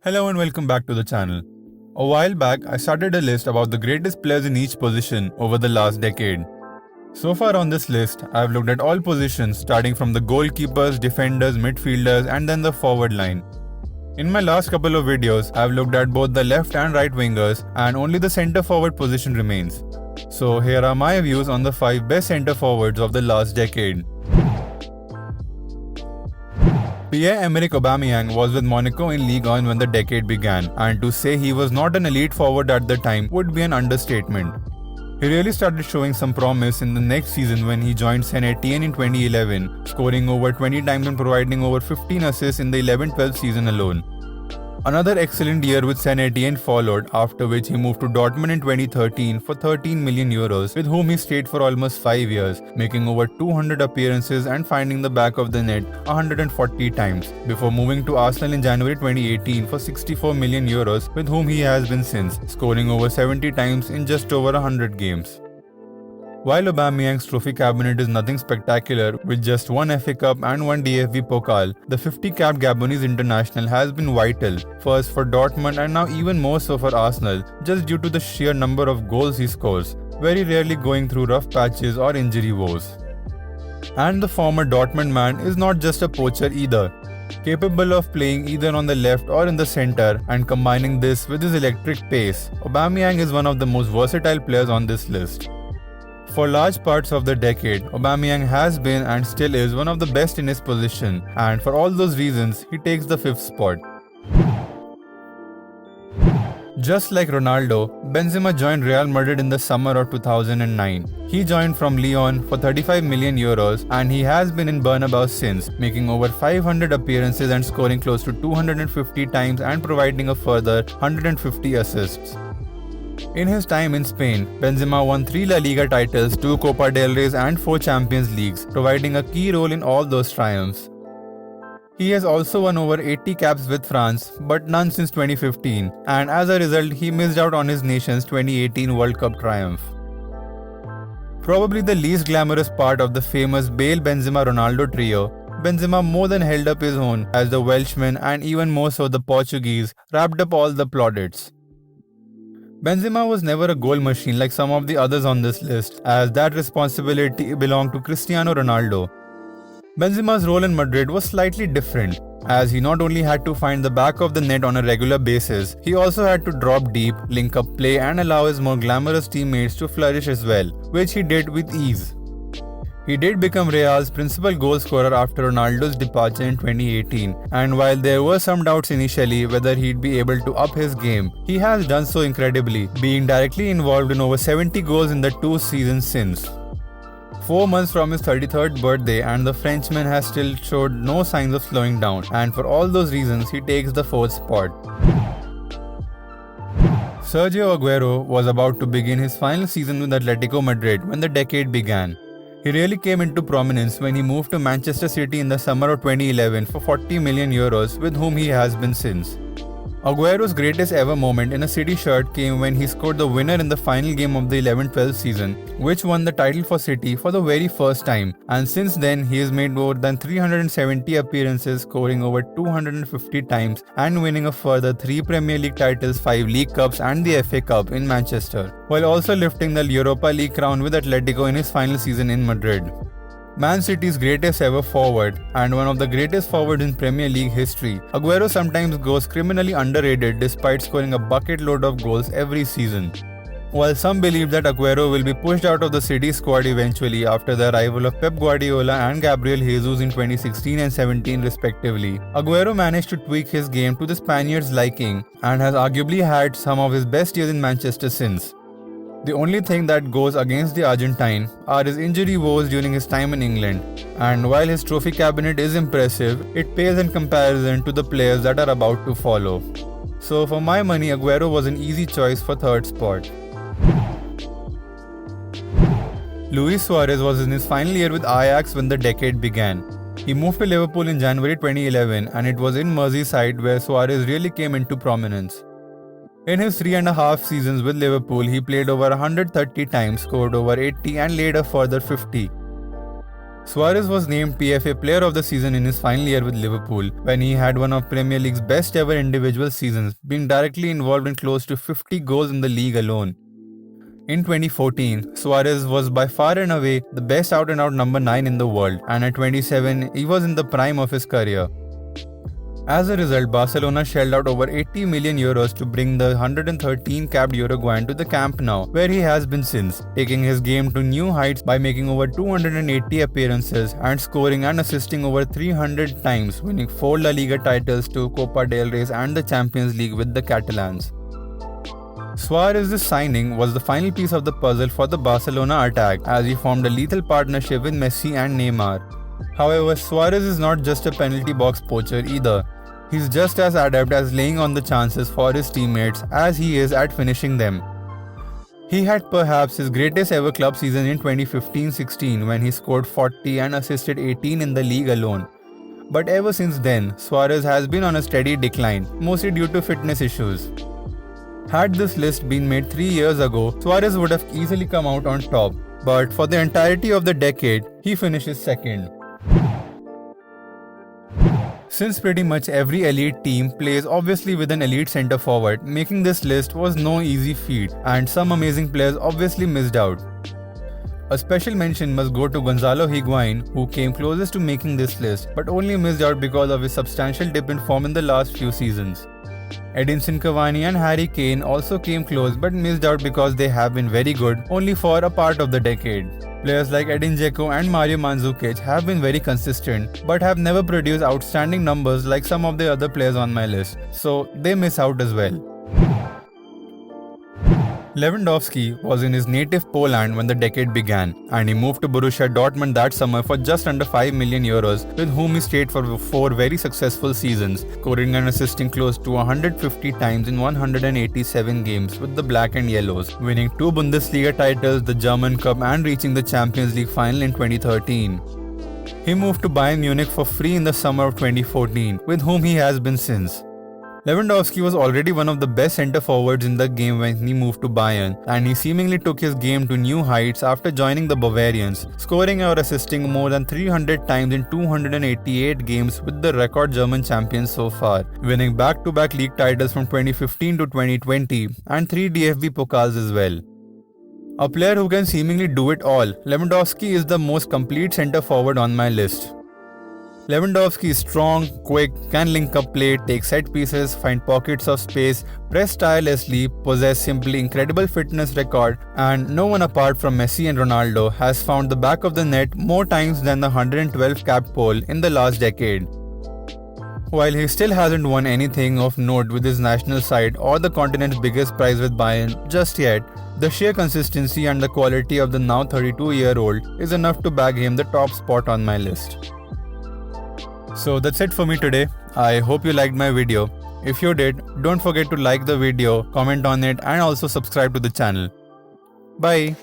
Hello and welcome back to the channel. A while back, I started a list about the greatest players in each position over the last decade. So far on this list, I have looked at all positions starting from the goalkeepers, defenders, midfielders and then the forward line. In my last couple of videos, I have looked at both the left and right wingers and only the centre forward position remains. So here are my views on the 5 best centre forwards of the last decade. Pierre-Emerick Aubameyang was with Monaco in Ligue 1 when the decade began, and to say he was not an elite forward at the time would be an understatement. He really started showing some promise in the next season when he joined Saint Etienne in 2011, scoring over 20 times and providing over 15 assists in the 11-12 season alone. Another excellent year with Saint Etienne followed, after which he moved to Dortmund in 2013 for 13 million euros, with whom he stayed for almost 5 years, making over 200 appearances and finding the back of the net 140 times, before moving to Arsenal in January 2018 for 64 million euros, with whom he has been since, scoring over 70 times in just over 100 games. While Aubameyang's trophy cabinet is nothing spectacular, with just one FA Cup and one DFB Pokal, the 50-capped Gabonese international has been vital, first for Dortmund and now even more so for Arsenal, just due to the sheer number of goals he scores, very rarely going through rough patches or injury woes. And the former Dortmund man is not just a poacher either. Capable of playing either on the left or in the centre and combining this with his electric pace, Aubameyang is one of the most versatile players on this list. For large parts of the decade, Aubameyang has been and still is one of the best in his position, and for all those reasons, he takes the 5th spot. Just like Ronaldo, Benzema joined Real Madrid in the summer of 2009. He joined from Lyon for 35 million euros and he has been in Bernabeu since, making over 500 appearances and scoring close to 250 times and providing a further 150 assists. In his time in Spain, Benzema won 3 La Liga titles, 2 Copa del Rey and 4 Champions Leagues, providing a key role in all those triumphs. He has also won over 80 caps with France, but none since 2015, and as a result, he missed out on his nation's 2018 World Cup triumph. Probably the least glamorous part of the famous Bale-Benzema-Ronaldo trio, Benzema more than held up his own as the Welshman and even more so the Portuguese wrapped up all the plaudits. Benzema was never a goal machine like some of the others on this list, as that responsibility belonged to Cristiano Ronaldo. Benzema's role in Madrid was slightly different, as he not only had to find the back of the net on a regular basis, he also had to drop deep, link up play and allow his more glamorous teammates to flourish as well, which he did with ease. He did become Real's principal goal scorer after Ronaldo's departure in 2018, and while there were some doubts initially whether he'd be able to up his game, he has done so incredibly, being directly involved in over 70 goals in the 2 seasons since. 4 months from his 33rd birthday and the Frenchman has still showed no signs of slowing down, and for all those reasons he takes the 4th spot. Sergio Aguero was about to begin his final season with Atletico Madrid when the decade began. He really came into prominence when he moved to Manchester City in the summer of 2011 for 40 million euros, with whom he has been since. Aguero's greatest ever moment in a City shirt came when he scored the winner in the final game of the 11-12 season, which won the title for City for the very first time, and since then he has made more than 370 appearances, scoring over 250 times and winning a further 3 Premier League titles, 5 League Cups and the FA Cup in Manchester, while also lifting the Europa League crown with Atletico in his final season in Madrid. Man City's greatest ever forward and one of the greatest forwards in Premier League history, Aguero sometimes goes criminally underrated despite scoring a bucket load of goals every season. While some believe that Aguero will be pushed out of the City squad eventually after the arrival of Pep Guardiola and Gabriel Jesus in 2016 and 17 respectively, Aguero managed to tweak his game to the Spaniards' liking and has arguably had some of his best years in Manchester since. The only thing that goes against the Argentine are his injury woes during his time in England, and while his trophy cabinet is impressive, it pales in comparison to the players that are about to follow. So for my money, Aguero was an easy choice for 3rd spot. Luis Suarez was in his final year with Ajax when the decade began. He moved to Liverpool in January 2011 and it was in Merseyside where Suarez really came into prominence. In his 3.5 seasons with Liverpool, he played over 130 times, scored over 80 and laid a further 50. Suarez was named PFA Player of the Season in his final year with Liverpool, when he had one of Premier League's best ever individual seasons, being directly involved in close to 50 goals in the league alone. In 2014, Suarez was by far and away the best out-and-out number 9 in the world, and at 27, he was in the prime of his career. As a result, Barcelona shelled out over 80 million euros to bring the 113-capped Uruguayan to the Camp Nou, where he has been since, taking his game to new heights by making over 280 appearances and scoring and assisting over 300 times, winning 4 La Liga titles, 2 Copa del Rey and the Champions League with the Catalans. Suarez's signing was the final piece of the puzzle for the Barcelona attack, as he formed a lethal partnership with Messi and Neymar. However, Suarez is not just a penalty box poacher either. He's just as adept as laying on the chances for his teammates as he is at finishing them. He had perhaps his greatest ever club season in 2015-16 when he scored 40 and assisted 18 in the league alone. But ever since then, Suarez has been on a steady decline, mostly due to fitness issues. Had this list been made 3 years ago, Suarez would have easily come out on top, but for the entirety of the decade, he finishes second. Since pretty much every elite team plays obviously with an elite centre forward, making this list was no easy feat, and some amazing players obviously missed out. A special mention must go to Gonzalo Higuain, who came closest to making this list, but only missed out because of his substantial dip in form in the last few seasons. Edinson Cavani and Harry Kane also came close but missed out because they have been very good only for a part of the decade. Players like Edin Dzeko and Mario Mandzukic have been very consistent but have never produced outstanding numbers like some of the other players on my list, so they miss out as well. Lewandowski was in his native Poland when the decade began, and he moved to Borussia Dortmund that summer for just under 5 million euros, with whom he stayed for 4 very successful seasons, scoring and assisting close to 150 times in 187 games with the Black and Yellows, winning 2 Bundesliga titles, the German Cup, and reaching the Champions League final in 2013. He moved to Bayern Munich for free in the summer of 2014, with whom he has been since. Lewandowski was already one of the best centre-forwards in the game when he moved to Bayern, and he seemingly took his game to new heights after joining the Bavarians, scoring or assisting more than 300 times in 288 games with the record German champions so far, winning back-to-back league titles from 2015 to 2020 and 3 DFB Pokals as well. A player who can seemingly do it all, Lewandowski is the most complete centre-forward on my list. Lewandowski is strong, quick, can link up play, take set pieces, find pockets of space, press tirelessly, possess simply incredible fitness record, and no one apart from Messi and Ronaldo has found the back of the net more times than the 112 capped pole in the last decade. While he still hasn't won anything of note with his national side or the continent's biggest prize with Bayern just yet, the sheer consistency and the quality of the now 32-year-old is enough to bag him the top spot on my list. So that's it for me today. I hope you liked my video. If you did, don't forget to like the video, comment on it, and also subscribe to the channel. Bye.